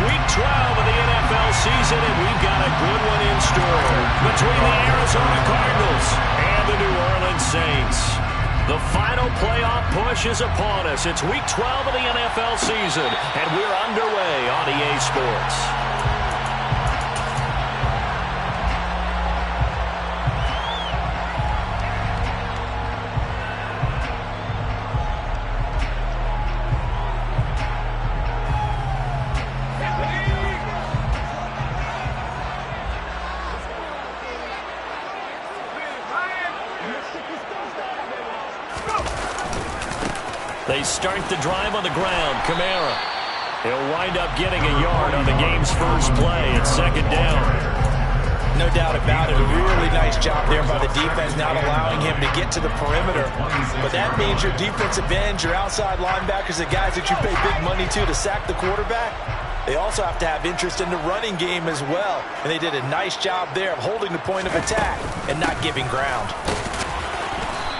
week 12 of the NFL season, and we've got a good one in store between the Arizona Cardinals and the New Orleans Saints. The final playoff push is upon us. It's week 12 of the NFL season, and we're underway on EA Sports. They start the drive on the ground. Kamara. He'll wind up getting a yard on the game's first play. It's second down. No doubt about it. A really nice job there by the defense, not allowing him to get to the perimeter. But that means your defensive ends, your outside linebackers, the guys that you pay big money to sack the quarterback, they also have to have interest in the running game as well. And they did a nice job there of holding the point of attack and not giving ground.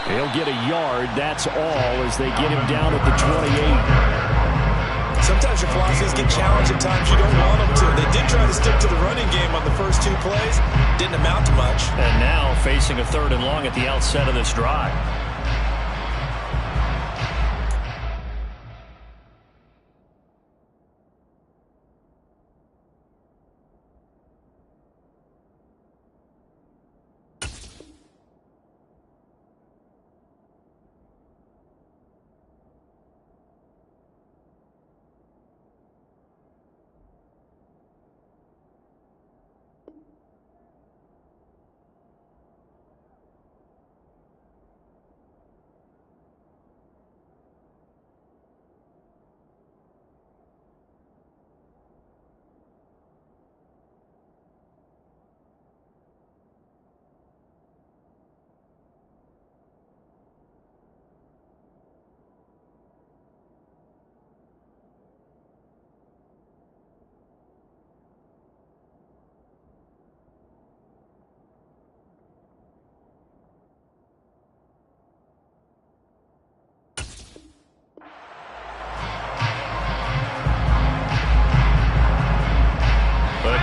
He'll get a yard, that's all, as they get him down at the 28. Sometimes your philosophies get challenged at times you don't want them to. They did try to stick to the running game on the first two plays. Didn't amount to much. And now facing a 3rd and long at the outset of this drive.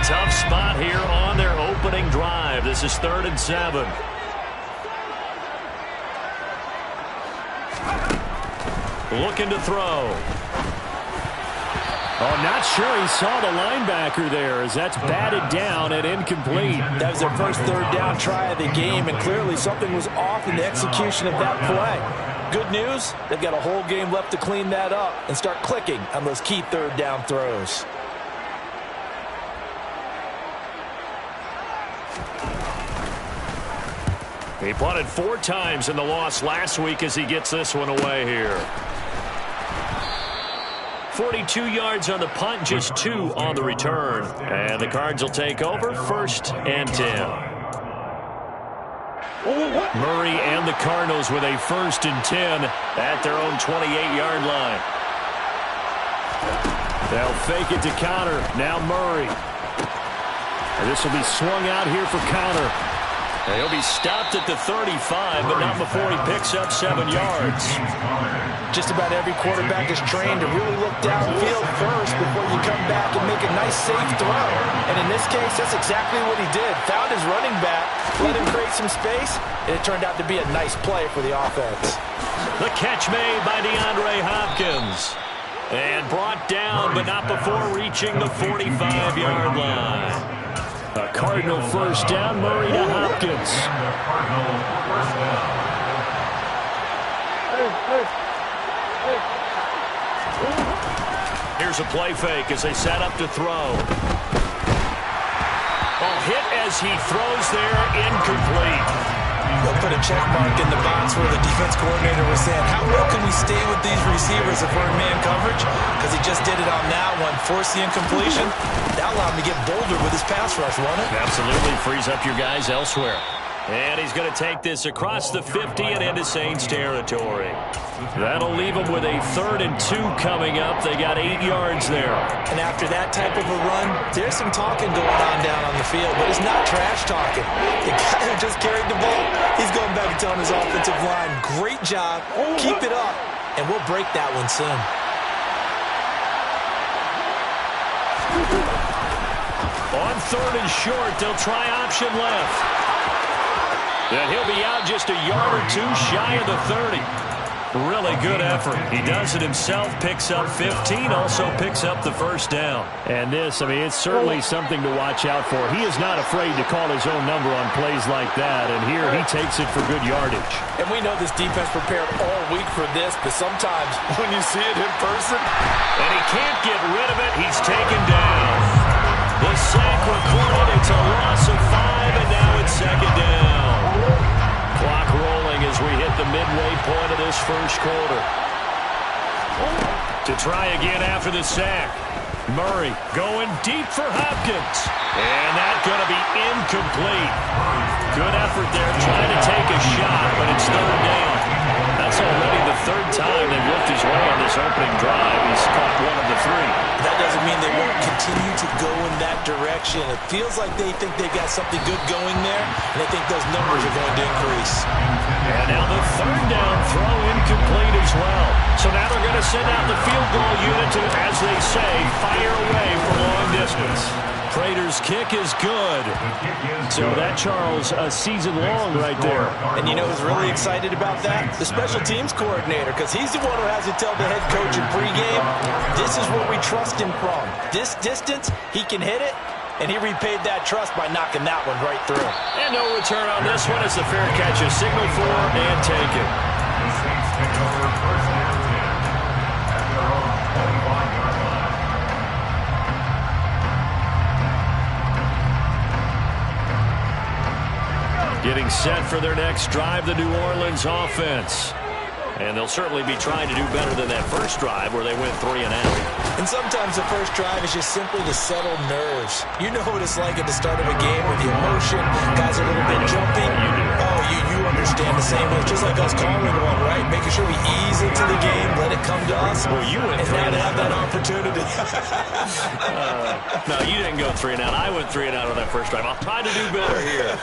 Tough spot here on their opening drive. This is 3rd and 7. Looking to throw. Oh, not sure he saw the linebacker there, as that's batted down and incomplete. That was their first 3rd down try of the game, and clearly something was off in the execution of that play. Good news, they've got a whole game left to clean that up and start clicking on those key 3rd down throws. He punted 4 times in the loss last week as he gets this one away here. 42 yards on the punt, just 2 on the return. And the Cards will take over, 1st and 10. Murray and the Cardinals with a 1st and 10 at their own 28-yard line. They'll fake it to Counter. Now Murray. And this will be swung out here for Counter. He'll be stopped at the 35, but not before he picks up 7 yards. Just about every quarterback is trained to really look downfield first before you come back and make a nice, safe throw. And in this case, that's exactly what he did. Found his running back, let him create some space, and it turned out to be a nice play for the offense. The catch made by DeAndre Hopkins. And brought down, but not before reaching the 45-yard line. A Cardinal 1st down, Murray to Hopkins. Here's a play fake as they set up to throw. Oh, hit as he throws there, incomplete. They'll put a check mark in the box where the defense coordinator was saying, how well can we stay with these receivers if we're in man coverage? Because he just did it on that one, forced the incompletion. That allowed him to get bolder with his pass rush, won't it? Absolutely, frees up your guys elsewhere. And he's going to take this across the 50 and into Saints territory. That'll leave them with a 3rd and 2 coming up. They got 8 yards there. And after that type of a run, there's some talking going on down on the field, but it's not trash talking. The guy who just carried the ball, he's going back and telling his offensive line, great job, keep it up, and we'll break that one soon. 3rd and short. They'll try option left. And he'll be out just a yard or two shy of the 30. Really good effort. He does it himself, picks up 15, also picks up the first down. And this, I mean, it's certainly something to watch out for. He is not afraid to call his own number on plays like that, and here he takes it for good yardage. And we know this defense prepared all week for this, but sometimes when you see it in person, and he can't get rid of it, he's taken down. The sack recorded, it's a loss of 5, and now it's 2nd down. Clock rolling as we hit the midway point of this first quarter. To try again after the sack. Murray going deep for Hopkins. And that's going to be incomplete. Good effort there trying to take a shot, but it's 3rd down. That's already the 3rd time they've worked his way on this opening drive. He's caught 1 of the 3. That doesn't mean they won't continue to go in that direction. It feels like they think they've got something good going there, and they think those numbers are going to increase. And now the 3rd down throw incomplete as well. So now they're going to send out the field goal unit to, as they say, fire away from long distance. Prater's kick is good. So that, Charles, a season long right there. And you know who's really excited about that? The special teams coordinator, because he's the one who has to tell the head coach in pregame, this is what we trust him from. This distance, he can hit it, and he repaid that trust by knocking that one right through. And no return on this one as the fair catch is signaled for and taken. Getting set for their next drive, the New Orleans offense. And they'll certainly be trying to do better than that first drive where they went 3 and out. And sometimes the first drive is just simply to settle nerves. You know what it's like at the start of a game with the emotion, guys are a little bit jumping. Oh, you understand the same. It's just like us calling one, right? Making sure we ease into the game, let it come to us. Well, you went and 3 now and to have out. that opportunity. No, you didn't go 3 and out. I went 3 and out on that first drive. I'll try to do better here.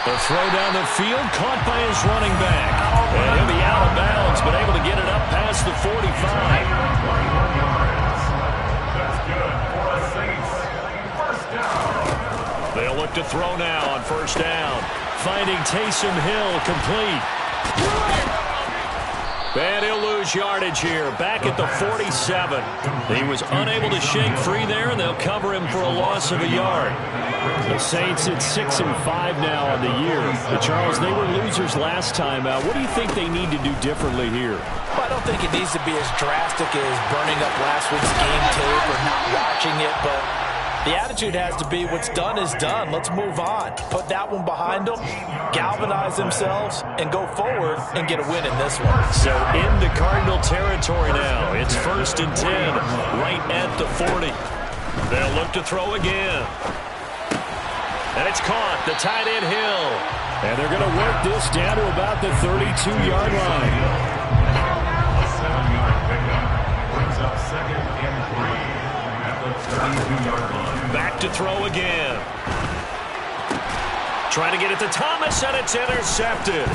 The throw down the field, caught by his running back. And he'll be out of bounds, but able to get it up past the 45. They'll look to throw now on first down. Finding Taysom Hill complete. And he'll lose yardage here. Back at the 47. He was unable to shake free there, and they'll cover him for a loss of a yard. The Saints at 6-5 now on the year. But Charles, they were losers last time out. What do you think they need to do differently here? Well, I don't think it needs to be as drastic as burning up last week's game tape or not watching it, but the attitude has to be what's done is done. Let's move on. Put that one behind them, galvanize themselves, and go forward and get a win in this one. So into Cardinal territory now. It's 1st and 10, right at the 40. They'll look to throw again. And it's caught, the tight end Hill. And they're going to work this down to about the 32-yard line. A 7-yard pickup brings up 2nd and 3 at the 32-yard line. Back to throw again. Trying to get it to Thomas, and it's intercepted.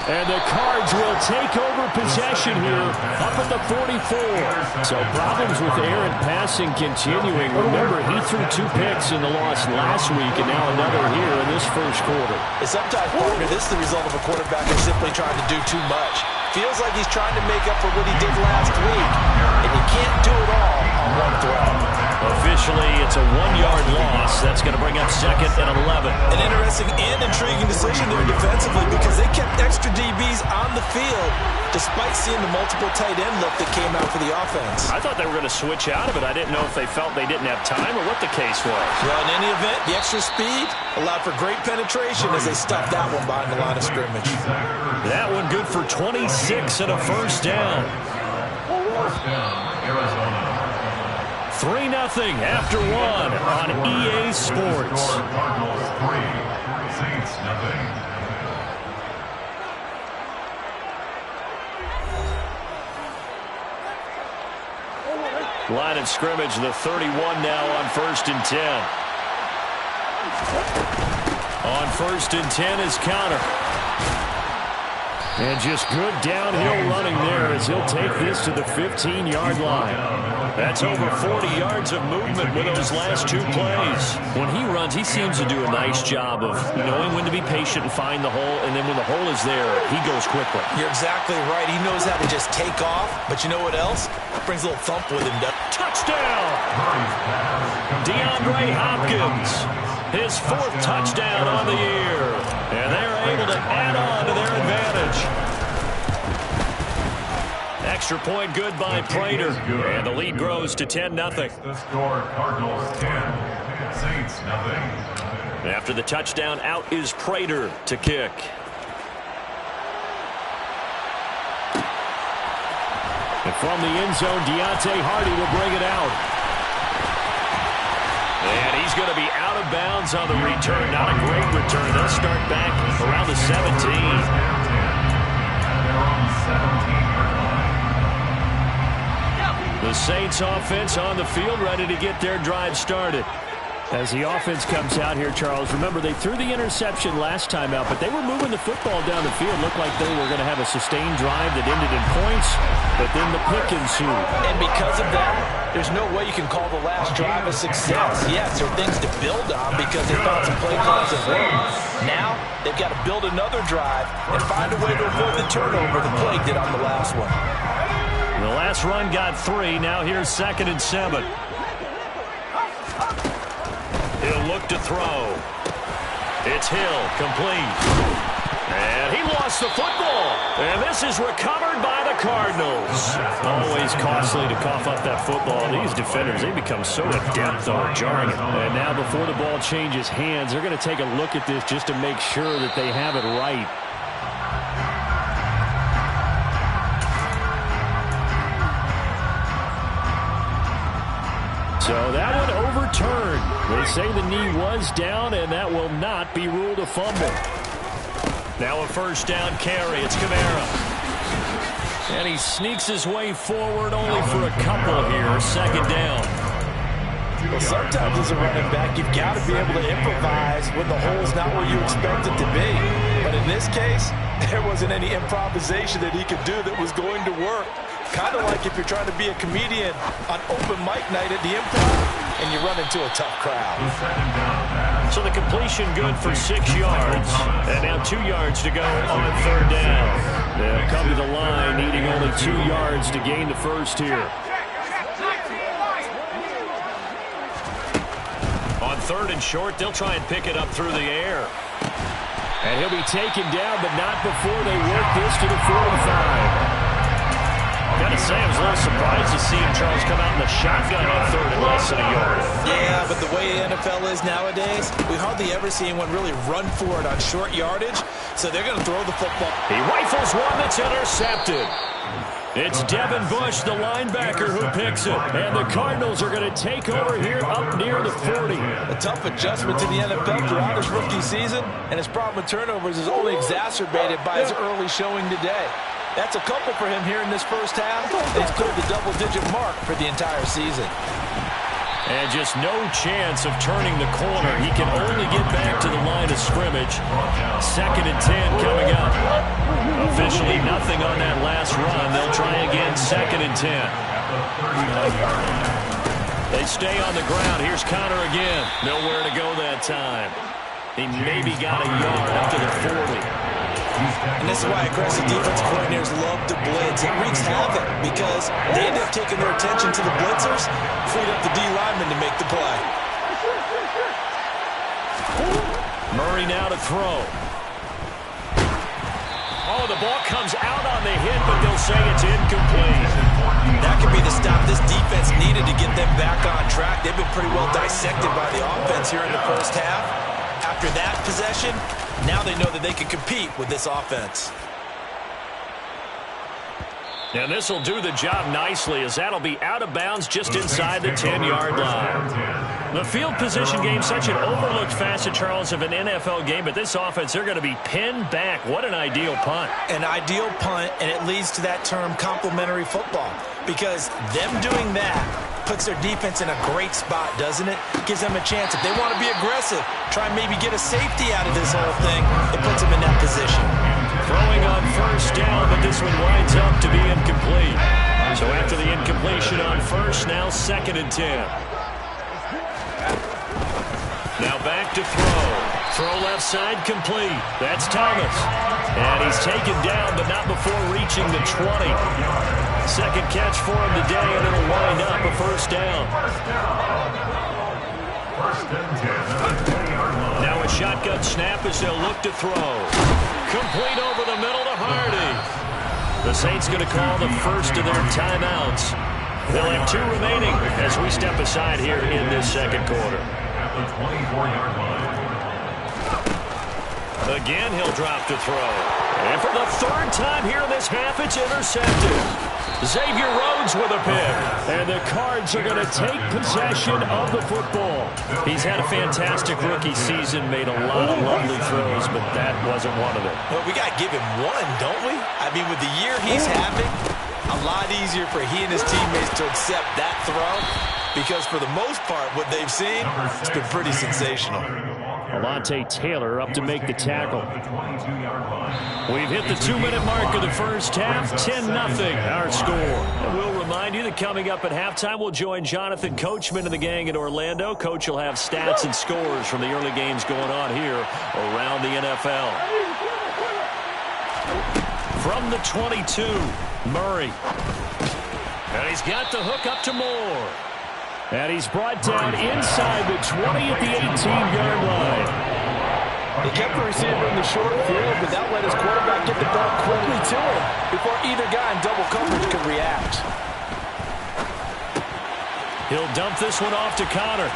And the Cards will take over possession here up at the 44. So problems with errant passing continuing. Remember, he threw 2 picks in the loss last week, and now another here in this first quarter. And sometimes, partner, this is the result of a quarterback who's simply trying to do too much. Feels like he's trying to make up for what he did last week, and you can't do it all on one throw. Officially, it's a 1-yard loss. That's going to bring up 2nd and 11. An interesting and intriguing decision there defensively because they kept extra DBs on the field despite seeing the multiple tight end look that came out for the offense. I thought they were going to switch out of it. I didn't know if they felt they didn't have time or what the case was. Well, in any event, the extra speed allowed for great penetration as they stuffed that one behind the line of scrimmage. That one good for 26 and a first down. First down, Arizona. 3-0 after 1 on EA Sports. Cardinals 3, Saints nothing. Line of scrimmage, the 31 now on 1st and 10. On 1st and 10 is counter. And just good downhill running there as he'll take this to the 15-yard line. That's over 40 yards of movement with those last 2 plays. When he runs, he seems to do a nice job of knowing when to be patient and find the hole, and then when the hole is there, he goes quickly. You're exactly right. He knows how to just take off, but you know what else? Brings a little thump with him. Touchdown! DeAndre Hopkins, his 4th touchdown on the year. And they're able to add on to their advantage. Extra point good by Prater. And the lead grows to 10-0. The score, Cardinals 10, Saints nothing. After the touchdown, out is Prater to kick. And from the end zone, Deontay Hardy will bring it out. And he's going to be out of bounds on the return. Not a great return. They'll start back around the 17. The Saints offense on the field, ready to get their drive started. As the offense comes out here, Charles, remember they threw the interception last time out, but they were moving the football down the field. Looked like they were going to have a sustained drive that ended in points, but then the pick ensued. And because of that, there's no way you can call the last drive a success. Yes, there are things to build on because they found some play calls that worked. Now, they've got to build another drive and find a way to avoid the turnover the play did on the last one. The last run got 3. Now here's 2nd and 7. He'll look to throw. It's Hill, complete. And he lost the football. And this is recovered by the Cardinals. Always costly to cough up that football. These defenders, they become so adept, though, at jarring it. And now before the ball changes hands, they're going to take a look at this just to make sure that they have it right. So that one overturned. They say the knee was down, and that will not be ruled a fumble. Now a first down carry. It's Kamara. And he sneaks his way forward only for a couple here. 2nd down. Well, sometimes as a running back, you've got to be able to improvise when the hole's not where you expect it to be. But in this case, there wasn't any improvisation that he could do that was going to work. Kind of like if you're trying to be a comedian on open mic night at the Improv and you run into a tough crowd. So the completion good for 6 yards. And now 2 yards to go on 3rd down. They'll come to the line needing only 2 yards to gain the first here. On 3rd and short, they'll try and pick it up through the air. And he'll be taken down, but not before they work this to the 45. Got to say, I was a little surprised to see him, Charles, come out in the shotgun on 3rd and less than a yard. Yeah, but the way the NFL is nowadays, we hardly ever see anyone really run for it on short yardage, so they're going to throw the football. He rifles one that's intercepted. It's Devin Bush, the linebacker, who picks it. And the Cardinals are going to take over here up near the 40. A tough adjustment to the NFL throughout his rookie season, and his problem with turnovers is only exacerbated by his early showing today. That's a couple for him here in this first half, and he's cleared the double-digit mark for the entire season. And just no chance of turning the corner. He can only get back to the line of scrimmage. 2nd and 10 coming up. Officially nothing on that last run. They'll try again, 2nd and 10. They stay on the ground. Here's Connor again. Nowhere to go that time. He maybe got a yard up to the 40. And this is why aggressive defense coordinators love to blitz. It wreaks havoc because they end up taking their attention to the blitzers, freed up the D lineman to make the play. Murray now to throw. Oh, the ball comes out on the hit, but they'll say it's incomplete. That could be the stop this defense needed to get them back on track. They've been pretty well dissected by the offense here in the first half. After that possession, now they know that they can compete with this offense. And this will do the job nicely as that'll be out of bounds just inside the 10-yard line. The field position game, such an overlooked facet, Charles, of an NFL game, but this offense, they're going to be pinned back. What an ideal punt. An ideal punt, and it leads to that term complementary football, because them doing that puts their defense in a great spot, doesn't it? Gives them a chance. If they want to be aggressive, try and maybe get a safety out of this whole thing, it puts them in that position. Throwing throwing on first down, but this one winds up to be incomplete. So after the incompletion on first, now 2nd and 10. Now back to throw. Throw left side complete. That's Thomas. And he's taken down, but not before reaching the 20. Second catch for him today, and it'll wind up a first down. Now a shotgun snap as they'll look to throw. Complete over the middle to Hardy. The Saints going to call the first of their timeouts. They'll have 2 remaining as we step aside here in this second quarter. At the 24-yard line. Again, he'll drop to throw. And for the 3rd time here in this half, it's intercepted. Xavier Rhodes with a pick. And the Cards are going to take possession of the football. He's had a fantastic rookie season, made a lot of lovely throws, but that wasn't one of them. Well, we got to give him one, don't we? I mean, with the year he's having, a lot easier for he and his teammates to accept that throw, because for the most part, what they've seen, it's been pretty sensational. Alontae Taylor up to make the tackle. We've hit the 2-minute mark of the first half. 10-0 our score. And we'll remind you that coming up at halftime, we'll join Jonathan Coachman and the gang in Orlando. Coach will have stats and scores from the early games going on here around the NFL. From the 22, Murray. And he's got the hook up to Moore. And he's brought down inside the 20 at the 18-yard line. He kept the receiver in the short field, but that let his quarterback get the ball quickly to him before either guy in double coverage could react. He'll dump this one off to Connor.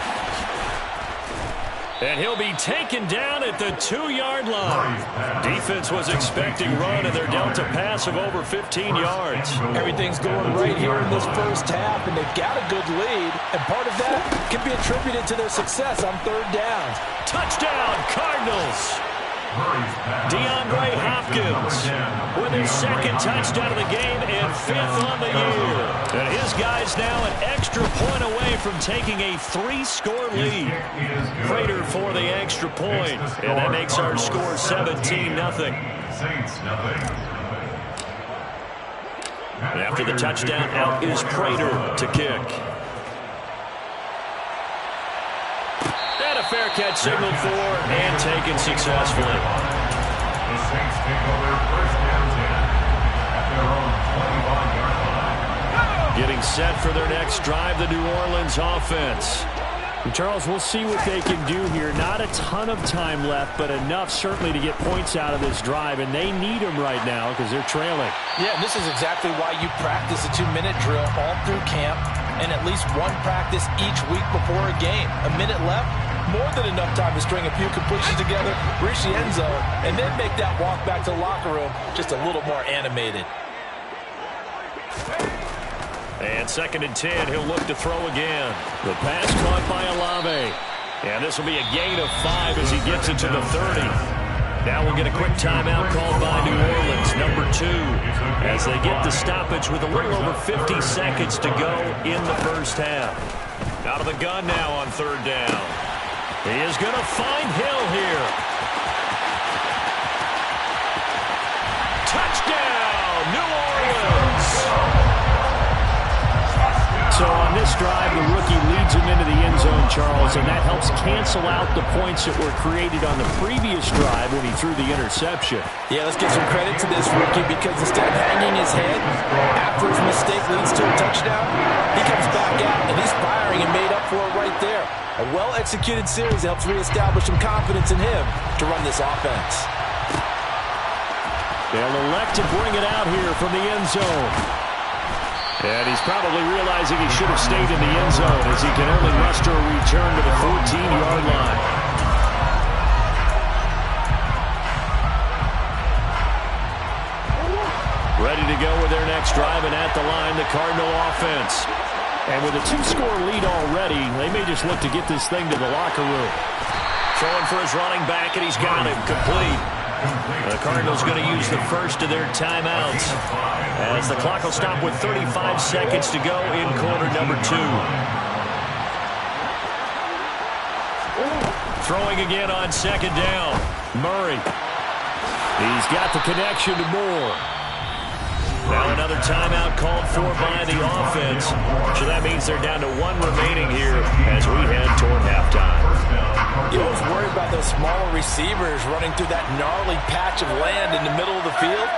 And he'll be taken down at the 2-yard line. Defense was expecting run, and they're dealt a pass of over 15 yards. Everything's going right here in this first half, and they've got a good lead. And part of that can be attributed to their success on 3rd down. Touchdown, Cardinals! DeAndre Hopkins with his 2nd touchdown of the game and 5th on the year. And his guys now an extra point away from taking a 3-score lead. Prater for the extra point, and that makes our score 17-0. After the touchdown, out is Prater to kick. Fair catch signaled for and taken successfully. The Saints take over first down 10 at their own 25-yard line. Getting set for their next drive, the New Orleans offense. And Charles, we'll see what they can do here. Not a ton of time left, but enough certainly to get points out of this drive, and they need them right now because they're trailing. Yeah, this is exactly why you practice a 2-minute drill all through camp and at least one practice each week before a game. A minute left, more than enough time to string a few completions together, reach the end zone, and then make that walk back to the locker room just a little more animated. And 2nd and 10, he'll look to throw again. The pass caught by Olave. And this will be a gain of 5 as he gets into the 30. Now we'll get a quick timeout called by New Orleans, number 2, as they get the stoppage with a little over 50 seconds to go in the first half. Out of the gun now on 3rd down. He is going to find Hill here. Touchdown, New Orleans! So on this drive, the rookie leads him into the end zone, Charles, and that helps cancel out the points that were created on the previous drive when he threw the interception. Yeah, let's give some credit to this rookie because instead of hanging his head after his mistake leads to a touchdown, he comes back out and he's firing and made up for it right there. A well-executed series helps reestablish some confidence in him to run this offense. They'll elect to bring it out here from the end zone. And he's probably realizing he should have stayed in the end zone as he can only muster a return to the 14-yard line. Ready to go with their next drive, and at the line, the Cardinal offense. And with a 2-score lead already, they may just look to get this thing to the locker room. Throwing for his running back, and he's got him complete. The Cardinals going to use the first of their timeouts as the clock will stop with 35 seconds to go in quarter number 2. Throwing again on 2nd down. Murray. He's got the connection to Moore. Now another timeout called for by the offense. So that means they're down to 1 remaining here as we head toward halftime. You always worry about those smaller receivers running through that gnarly patch of land in the middle of the field.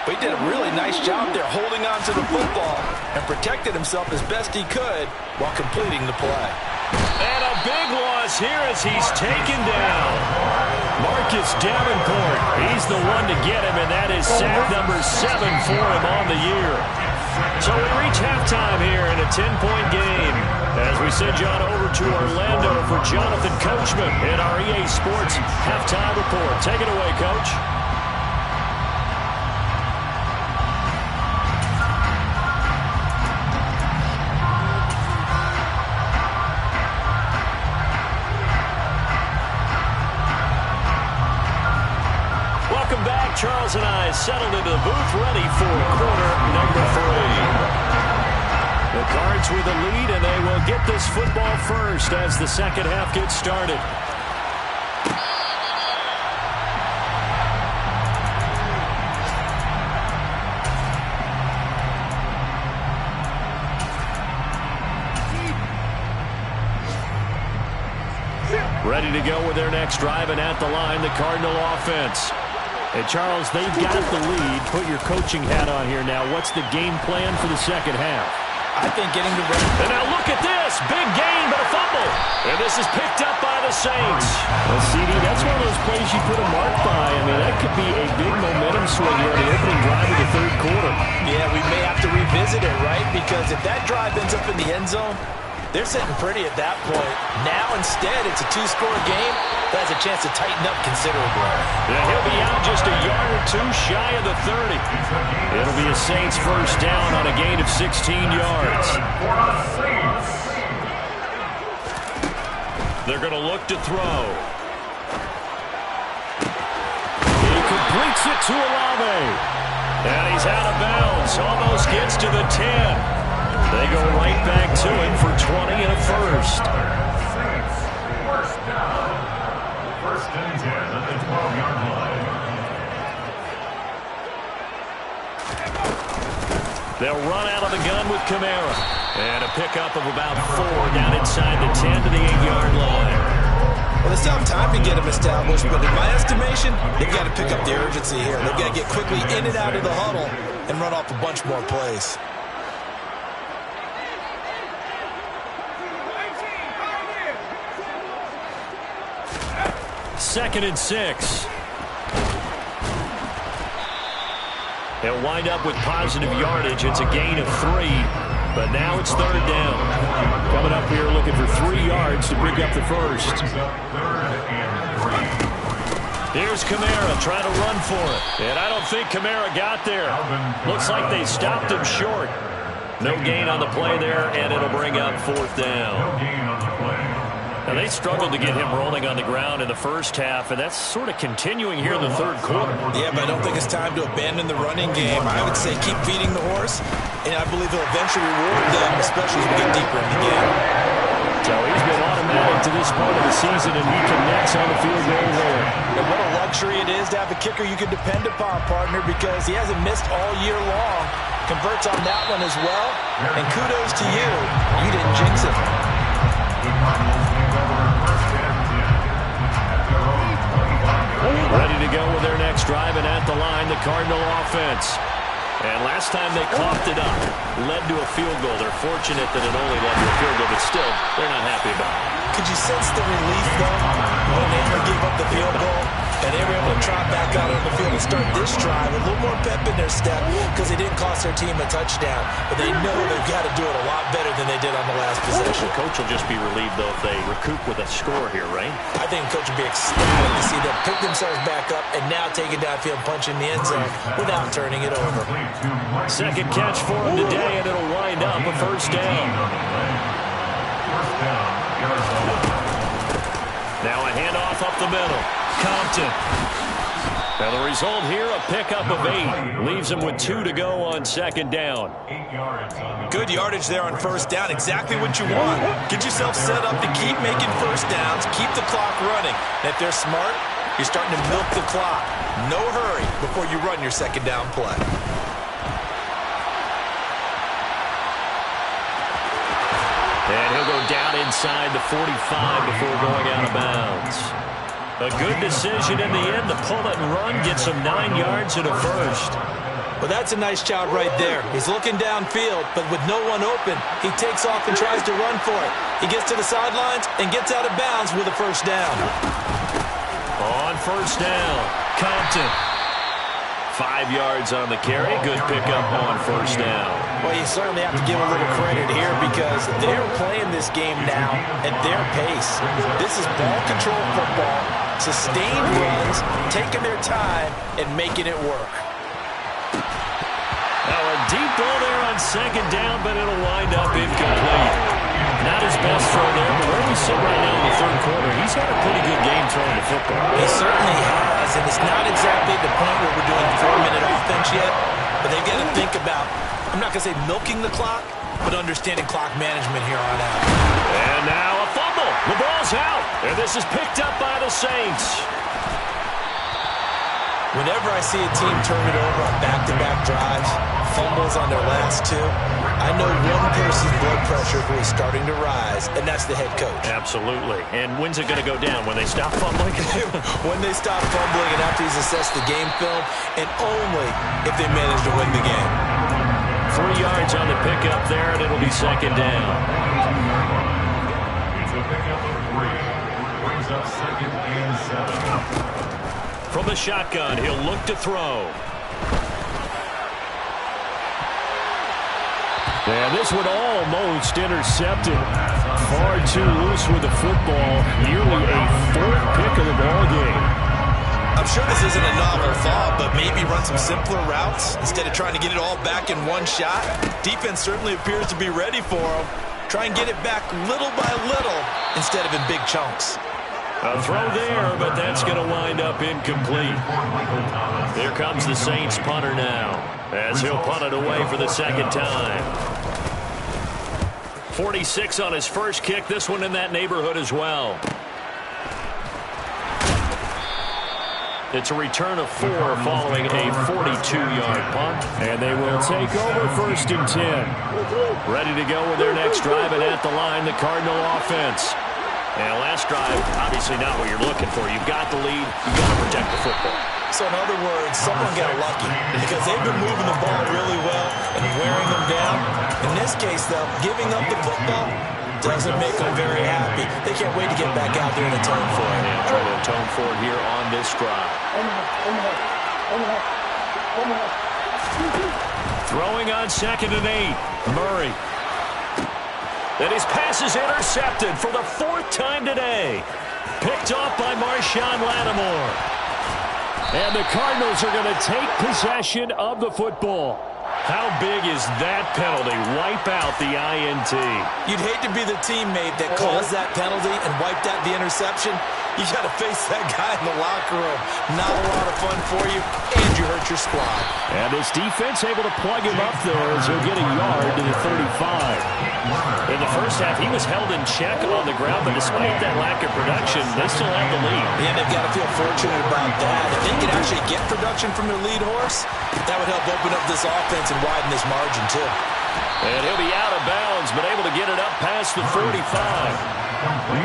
But he did a really nice job there holding on to the football and protected himself as best he could while completing the play. And a big loss here as he's taken down. Marcus Davenport, he's the one to get him, and that is sack number 7 for him on the year. So we reach halftime here in a 10-point game. As we send John over to Orlando for Jonathan Coachman in our EA Sports Halftime Report. Take it away, Coach. Charles and I settled into the booth ready for quarter number 3. The Cards with the lead, and they will get this football first as the second half gets started. Ready to go with their next drive, and at the line, the Cardinal offense. Hey, Charles, they've got the lead. Put your coaching hat on here now. What's the game plan for the second half? I think getting the run. And now look at this. Big gain, but a fumble. And this is picked up by the Saints. Well, CD, that's one of those plays you put a mark by. I mean, that could be a big momentum swing here in the opening drive of the third quarter. Yeah, we may have to revisit it, right? Because if that drive ends up in the end zone, they're sitting pretty at that point. Now, instead, it's a 2-score game that has a chance to tighten up considerably. Yeah, he'll be out just a yard or 2 shy of the 30. It'll be a Saints first down on a gain of 16 yards. They're going to look to throw. He completes it to Olave. And he's out of bounds. Almost gets to the 10. They go right back to it for 20 and a first. First down. First and 10 at the 12-yard line. They'll run out of the gun with Kamara. And a pickup of about 4 down inside the 10 to the 8-yard line. Well, they still have time to get him established, but in my estimation, they've got to pick up the urgency here. They've got to get quickly in and out of the huddle and run off a bunch more plays. Second and 6. They'll wind up with positive yardage. It's a gain of 3, but now it's third down. Coming up here looking for 3 yards to bring up the first. Here's Kamara trying to run for it. And I don't think Kamara got there. Looks like they stopped him short. No gain on the play there, and it'll bring up fourth down. No gain on the play. Now, they struggled to get him rolling on the ground in the first half, and that's sort of continuing here in the third quarter. Yeah, but I don't think it's time to abandon the running game. I would say keep feeding the horse, and I believe he'll eventually reward them, especially as we get deeper in the game. So he's been automatic to this part of the season, and he connects on the field goal there. And what a luxury it is to have a kicker you can depend upon, partner, because he hasn't missed all year long. Converts on that one as well, and kudos to you. You didn't jinx it. Ready to go with their next drive, and at the line, the Cardinal offense. And last time they coughed it up, led to a field goal. They're fortunate that it only led to a field goal, but still, they're not happy about it. Could you sense the relief, though, when they gave up the field goal? And they were able to trot back out on the field and start this drive with a little more pep in their step because they didn't cost their team a touchdown. But they know they've got to do it a lot better than they did on the last possession. The coach will just be relieved, though, if they recoup with a score here, right? I think the coach will be ecstatic to see them pick themselves back up and now take it downfield and punch in the end zone without turning it over. Second catch for him today, and it'll wind up a first down. Now a handoff up the middle. Compton. Now the result here, a pickup of 8. Leaves him with 2 to go on second down. Good yardage there on first down. Exactly what you want. Get yourself set up to keep making first downs. Keep the clock running. And if they're smart, you're starting to milk the clock. No hurry before you run your second down play. And he'll go down inside the 45 before going out of bounds. A good decision in the end to pull it and run, get some 9 yards and a first. Well, that's a nice job right there. He's looking downfield, but with no one open, he takes off and tries to run for it. He gets to the sidelines and gets out of bounds with a first down. On first down, Compton. 5 yards on the carry. Good pickup on first down. Well, you certainly have to give a little credit here because they're playing this game now at their pace. This is ball control football, sustained runs, taking their time, and making it work. Now a deep ball there on second down, but it'll wind up incomplete. Not his best throw there, but where we sit right now in the third quarter, he's had a pretty good game throwing the football. He certainly has, and it's not exactly the point where we're doing 4-minute offense yet, but they've got to think about, I'm not going to say milking the clock, but understanding clock management here on out. And now a fumble. The ball's out, and this is picked up by the Saints. Whenever I see a team turn it over on back-to-back drives, fumbles on their last 2, I know one person's blood pressure is starting to rise, and that's the head coach. Absolutely. And when's it going to go down? When they stop fumbling? When they stop fumbling and after he's assessed the game film, and only if they manage to win the game. 3 yards on the pickup there, and it'll be second down. It's a pickup of 3. Brings up second and 7. From the shotgun, he'll look to throw. And this one almost intercepted. Far too loose with the football. Nearly a 4th pick of the ball game. I'm sure this isn't a novel thought, but maybe run some simpler routes instead of trying to get it all back in one shot. Defense certainly appears to be ready for him. Try and get it back little by little instead of in big chunks. A throw there, but that's going to wind up incomplete. Here comes the Saints punter now, as he'll punt it away for the second time. 46 on his first kick. This one in that neighborhood as well. It's a return of 4 following a 42-yard punt. And they will take over first and 10. Ready to go with their next drive, and at the line, the Cardinal offense. And last drive, obviously not what you're looking for. You've got the lead. You've got to protect the football. So in other words, someone got lucky because they've been moving the ball really well and wearing them down. In this case, though, giving up the football doesn't make them very happy. They can't wait to get back out there and atone for it. And try to atone for it here on this drive. Throwing on second and 8. Murray. And his pass is intercepted for the 4th time today. Picked off by Marshawn Lattimore. And the Cardinals are going to take possession of the football. How big is that penalty? Wipe out the INT. You'd hate to be the teammate that caused that penalty and wiped out the interception. You got to face that guy in the locker room. Not a lot of fun for you, and you hurt your squad. And this defense able to plug him up there as he'll get a yard to the 35. In the first half, he was held in check on the ground, but despite that lack of production, they still have the lead. Yeah, they've got to feel fortunate about that. If they can actually get production from their lead horse, that would help open up this offense and widen this margin, too. And he'll be out of bounds, but able to get it up past the 45.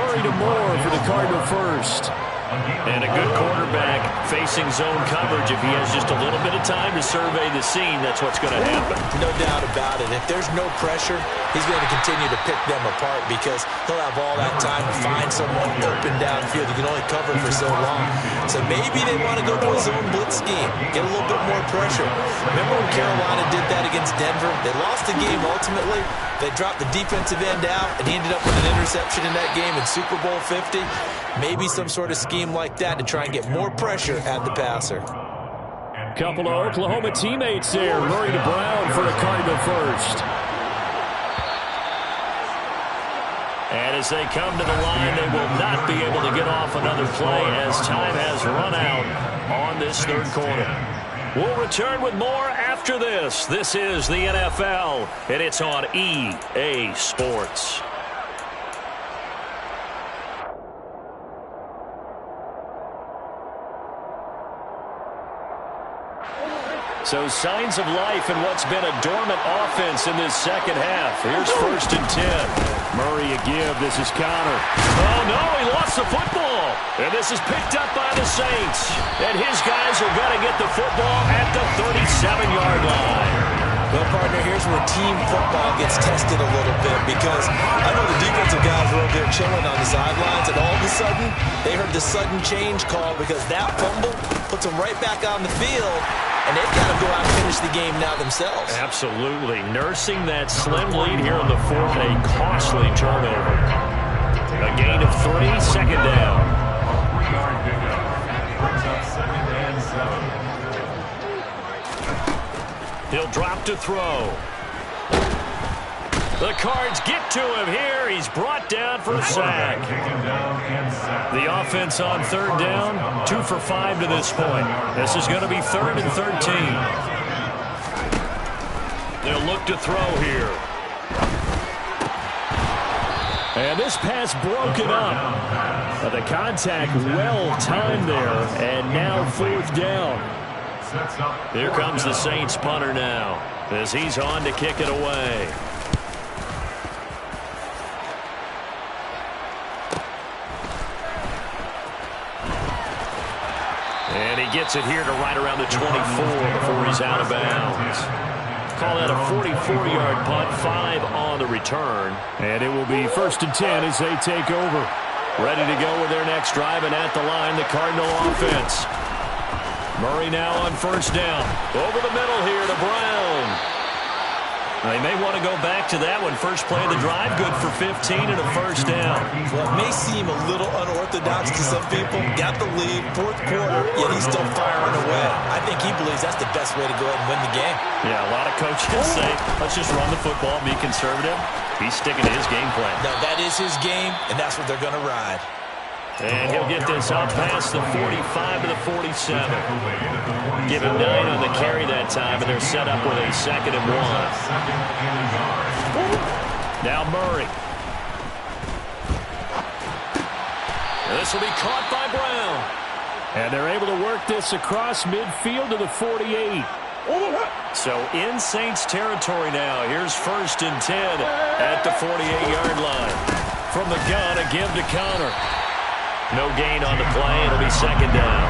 Murray to Moore for the Cardinal first. And a good quarterback facing zone coverage. If he has just a little bit of time to survey the scene, that's what's going to happen. No doubt about it. If there's no pressure, he's going to continue to pick them apart because he'll have all that time to find someone open downfield. He can only cover for so long. So maybe they want to go to a zone blitz scheme, get a little bit more pressure. Remember when Carolina did that against Denver? They lost the game ultimately. They dropped the defensive end out, and he ended up with an interception in that game in Super Bowl 50. Maybe some sort of scheme like that to try and get more pressure at the passer. Couple of Oklahoma teammates there. Murray to Brown for the Cardinal first. And as they come to the line, they will not be able to get off another play as time has run out on this third quarter. We'll return with more after this. This is the NFL, and it's on EA Sports. So signs of life in what's been a dormant offense in this second half. Here's 1st and 10. Murray a give. This is Connor. Oh, no, he lost the football. And this is picked up by the Saints. And his guys are going to get the football at the 37-yard line. Well, partner, here's where team football gets tested a little bit because I know the defensive guys were over there chilling on the sidelines, and all of a sudden, they heard the sudden change call because that fumble puts them right back on the field, and they've got to go out and finish the game now themselves. Absolutely. Nursing that slim lead here in the fourth, a costly turnover. A gain of 3, second down. A 3-yard pickup brings up 2nd and 7. He'll drop to throw. The Cards get to him here. He's brought down for a sack. The offense on 3rd down, 2 for 5 to this point. This is going to be 3rd and 13. They'll look to throw here. And this pass broken up. The contact well timed there, and now 4th down. Here comes the Saints punter now as he's on to kick it away. And he gets it here to right around the 24 before he's out of bounds. Call that a 44-yard punt, 5 on the return. And it will be 1st and 10 as they take over. Ready to go with their next drive, and at the line, the Cardinal offense. Murray now on 1st down. Over the middle here to Brown. They may want to go back to that one. First play of the drive, good for 15 and a 1st down. Well, it may seem a little unorthodox to some people. Got the lead, 4th quarter, yet he's still firing away. I think he believes that's the best way to go ahead and win the game. Yeah, a lot of coaches say, let's just run the football and be conservative. He's sticking to his game plan. No, that is his game, and that's what they're going to ride. And he'll get this up past the 45 to the 47. Give him 9 on the carry that time, and they're set up with a 2nd and 1. Now Murray. And this will be caught by Brown. And they're able to work this across midfield to the 48. So in Saints territory now. Here's 1st and 10 at the 48-yard line. From the gun, a give to Connor. No gain on the play. It'll be 2nd down.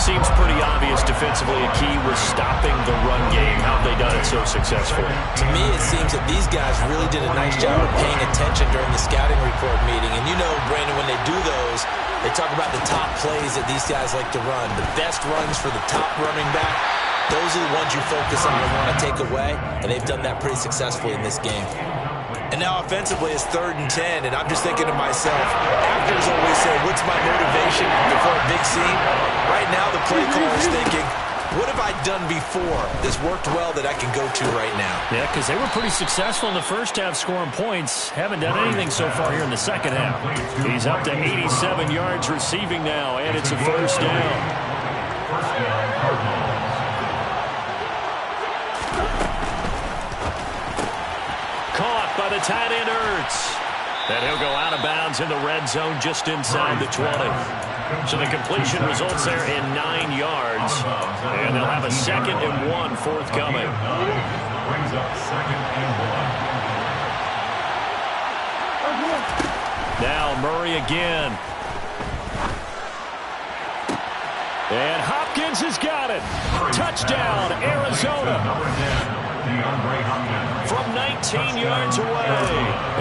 Seems pretty obvious defensively a key was stopping the run game. How have they done it so successfully? To me, it seems that these guys really did a nice job of paying attention during the scouting report meeting. And you know, Brandon, when they do those, they talk about the top plays that these guys like to run. The best runs for the top running back, those are the ones you focus on and want to take away. And they've done that pretty successfully in this game. And now offensively it's 3rd and 10, and I'm just thinking to myself, actors always say, what's my motivation before a big scene? Right now the play caller is thinking, what have I done before that's worked well that I can go to right now? Yeah, because they were pretty successful in the first half scoring points. Haven't done anything so far here in the second half. He's up to 87 yards receiving now, and it's a 1st down. Caught by the tight end Ertz. And he'll go out of bounds in the red zone just inside the 20. So the completion results there in 9 yards. And they'll have a 2nd and 1 forthcoming. Brings up 2nd and 1. Now Murray again. And Hopkins has got it. Touchdown, Arizona. From 19 yards away.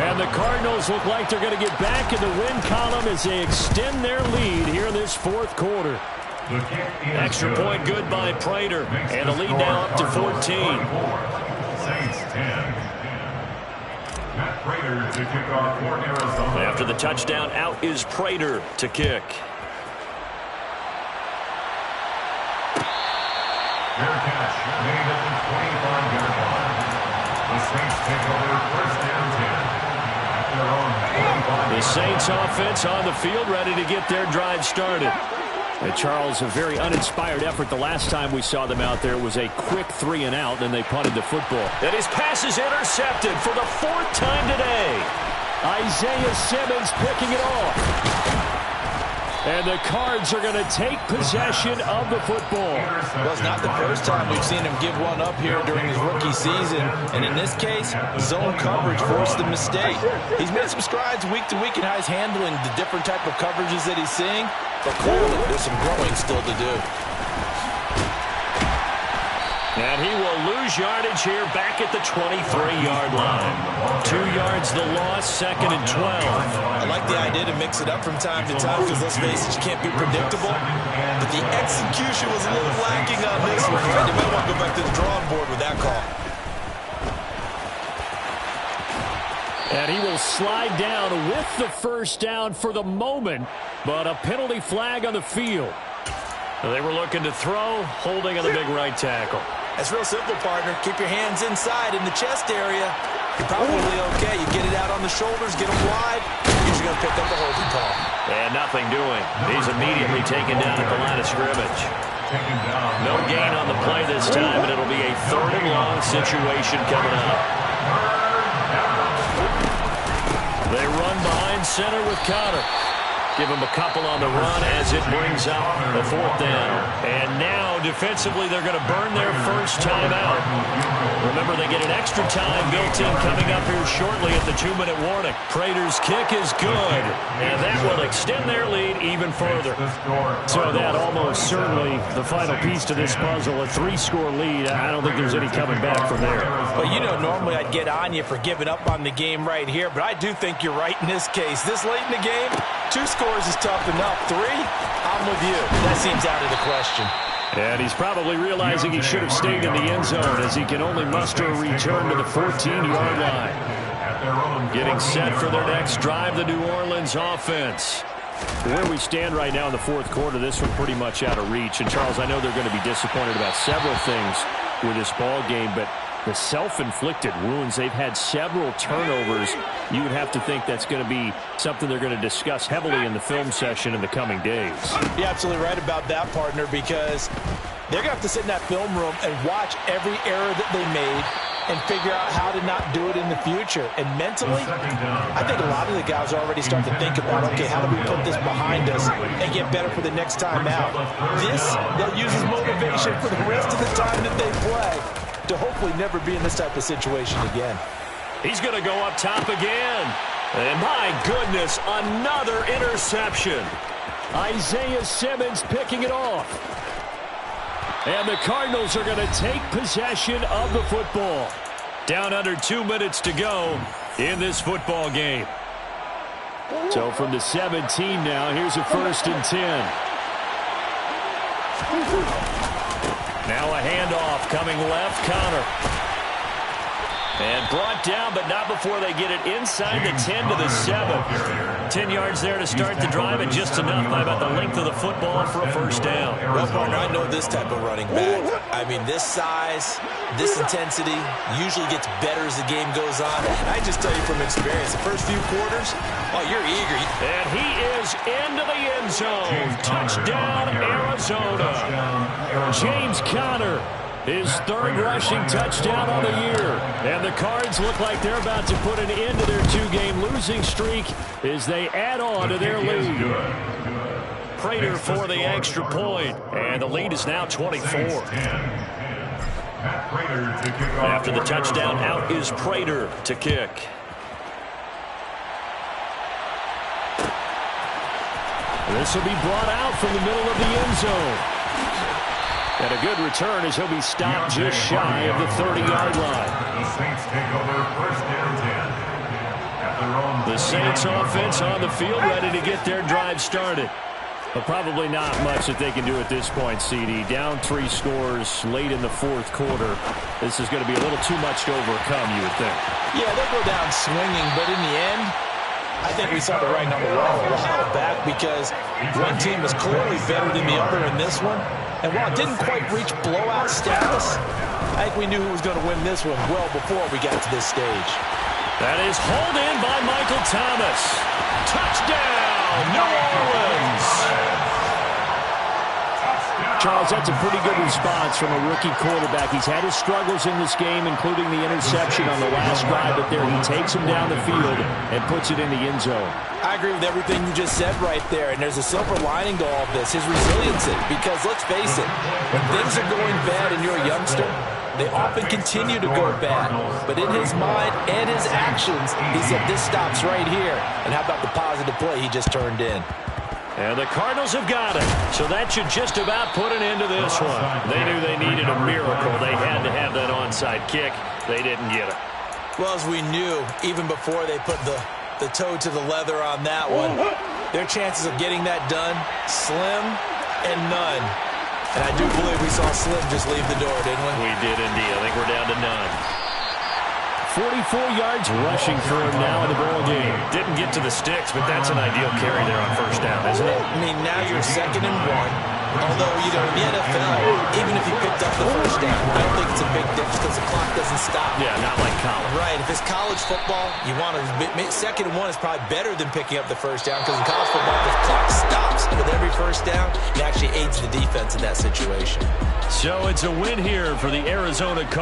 And the Cardinals look like they're going to get back in the win column as they extend their lead here in this 4th quarter. Extra point good by Prater. And the lead now up to 14. Saints 10. Matt Prater to kick off for Arizona. After the touchdown, out is Prater to kick. Fair catch made at the 25-yard line. The Saints take over 1st and 10 at their own 25. The Saints offense on the field ready to get their drive started. And Charles, a very uninspired effort the last time we saw them out there was a quick 3 and out, and they punted the football. And his pass is intercepted for the 4th time today. Isaiah Simmons picking it off. And the Cards are going to take possession of the football. Well, it's not the first time we've seen him give one up here during his rookie season. And in this case, zone coverage forced the mistake. He's made some strides week to week in how he's handling the different type of coverages that he's seeing. But clearly, there's some growing still to do. And he will lose yardage here back at the 23-yard line. 2 yards the loss, 2nd and 12. I like the idea to mix it up from time to time because, let's face it, you can't be predictable. But the execution was a little lacking on this one. Right? You might want to go back to the drawing board with that call. And he will slide down with the first down for the moment, but a penalty flag on the field. They were looking to throw, holding on the big right tackle. That's real simple, partner. Keep your hands inside in the chest area. You're probably okay. You get it out on the shoulders, get them wide. You're usually going to pick up the holding call. And nothing doing. He's immediately taken down at the line of scrimmage. No gain on the play this time, and it'll be a 3rd and long situation coming up. They run behind center with Connor. Give him a couple on the run as it brings up the 4th down. And now, defensively, they're going to burn their first timeout. Remember, they get an extra time built in coming up here shortly at the 2-minute warning. Prater's kick is good, and that will extend their lead even further. So that almost certainly the final piece to this puzzle, a 3-score lead. I don't think there's any coming back from there. Well, you know, normally I'd get on you for giving up on the game right here, but I do think you're right in this case. This late in the game, 2 scores is tough enough. 3, I'm with you. That seems out of the question. And he's probably realizing he should have stayed in the end zone as he can only muster a return to the 14-yard line. Getting set for their next drive, the New Orleans offense. Where we stand right now in the 4th quarter, this one pretty much out of reach. And, Charles, I know they're going to be disappointed about several things with this ball game, but the self-inflicted wounds, they've had several turnovers. You would have to think that's going to be something they're going to discuss heavily in the film session in the coming days. You're absolutely right about that, partner, because they're going to have to sit in that film room and watch every error that they made and figure out how to not do it in the future. And mentally, I think a lot of the guys already start to think about, okay, how do we put this behind us and get better for the next time out? This, they'll use as motivation for the rest of the time that they play to hopefully never be in this type of situation again. He's going to go up top again. And my goodness, another interception. Isaiah Simmons picking it off. And the Cardinals are going to take possession of the football. Down under 2 minutes to go in this football game. So from the 17 now, here's a 1st and 10. Now a handoff coming left, Connor. And brought down, but not before they get it inside the 10 to the 7. 10 yards there to start the drive, and just enough by about the length of the football for a first down. Well, partner, I know this type of running back. I mean, this size, this intensity usually gets better as the game goes on. And I just tell you from experience, the first few quarters, oh, you're eager. And he is into the end zone. Touchdown, Arizona. James Conner, his 3rd rushing touchdown on the year. And the Cards look like they're about to put an end to their 2-game losing streak as they add on to their lead. Prater for the extra point, and the lead is now 24. After the touchdown, out is Prater to kick. This will be brought out from the middle of the end zone. And a good return as he'll be stopped just shy of the 30-yard line. The Saints take over 1st and 10. At their own The Saints offense on the field ready to get their drive started. But probably not much that they can do at this point, CD. Down 3 scores late in the 4th quarter. This is going to be a little too much to overcome, you would think. Yeah, they'll go down swinging, but in the end, I think we saw the right number a while back because one team was clearly better than the other in this one. And while it didn't quite reach blowout status, I think we knew who was going to win this one well before we got to this stage. That is hauled in by Michael Thomas. Touchdown, New Orleans. Charles, that's a pretty good response from a rookie quarterback. He's had his struggles in this game, including the interception on the last drive, but there he takes him down the field and puts it in the end zone. I agree with everything you just said right there, and there's a silver lining to all of this, his resiliency, because let's face it, when things are going bad and you're a youngster, they often continue to go bad. But in his mind and his actions, he said, this stops right here. And how about the positive play he just turned in? And the Cardinals have got it. So that should just about put an end to this one. They knew they needed a miracle. They had to have that onside kick. They didn't get it. Well, as we knew, even before they put the toe to the leather on that one, their chances of getting that done, slim and none. And I do believe we saw Slim just leave the door, didn't we? We did indeed. I think we're down to none. 44 yards rushing for him now in the ball game. Didn't get to the sticks, but that's an ideal carry there on first down, isn't it? I mean, now you're 2nd and 1. Although, you know, in the NFL, even if you picked up the first down, I don't think it's a big difference because the clock doesn't stop. Yeah, not like college. Right. If it's college football, you want to 2nd and 1 is probably better than picking up the first down because in college football, the clock stops with every first down. It actually aids the defense in that situation. So it's a win here for the Arizona Cardinals.